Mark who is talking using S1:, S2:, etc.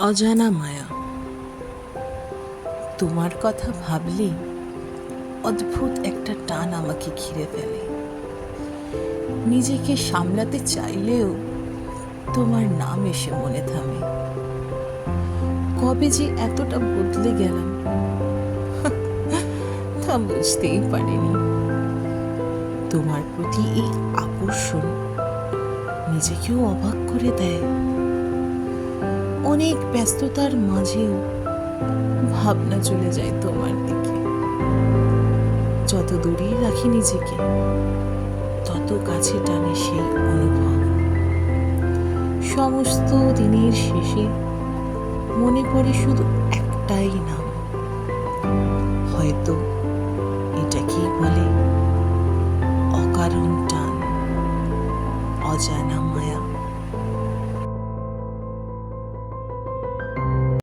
S1: অজানা মায়া। তোমার কথা ভাবলে অদ্ভুত একটা টান আমাকে ঘিরে ফেলে। নিজেকে সামলাতে চাইলেও তোমার নাম এসে মনে থামে। কবে যে এতটা বদলে গেলাম তা বুঝতেই পারিনি। তোমার প্রতি এই আকর্ষণ নিজেকেও অবাক করে দেয়। অনেক ব্যস্ততার মাঝেও ভাবনা চলে যায় তোমার দিকে। যত দূরেই রাখি নিজেকে, তত কাছে টানে সেই অনুভব। সমস্ত দিনের শেষে মনে পড়ে শুধু একটাই নাম। হয়তো এটাকেই বলে অকারণ টান, অজানা মায়া।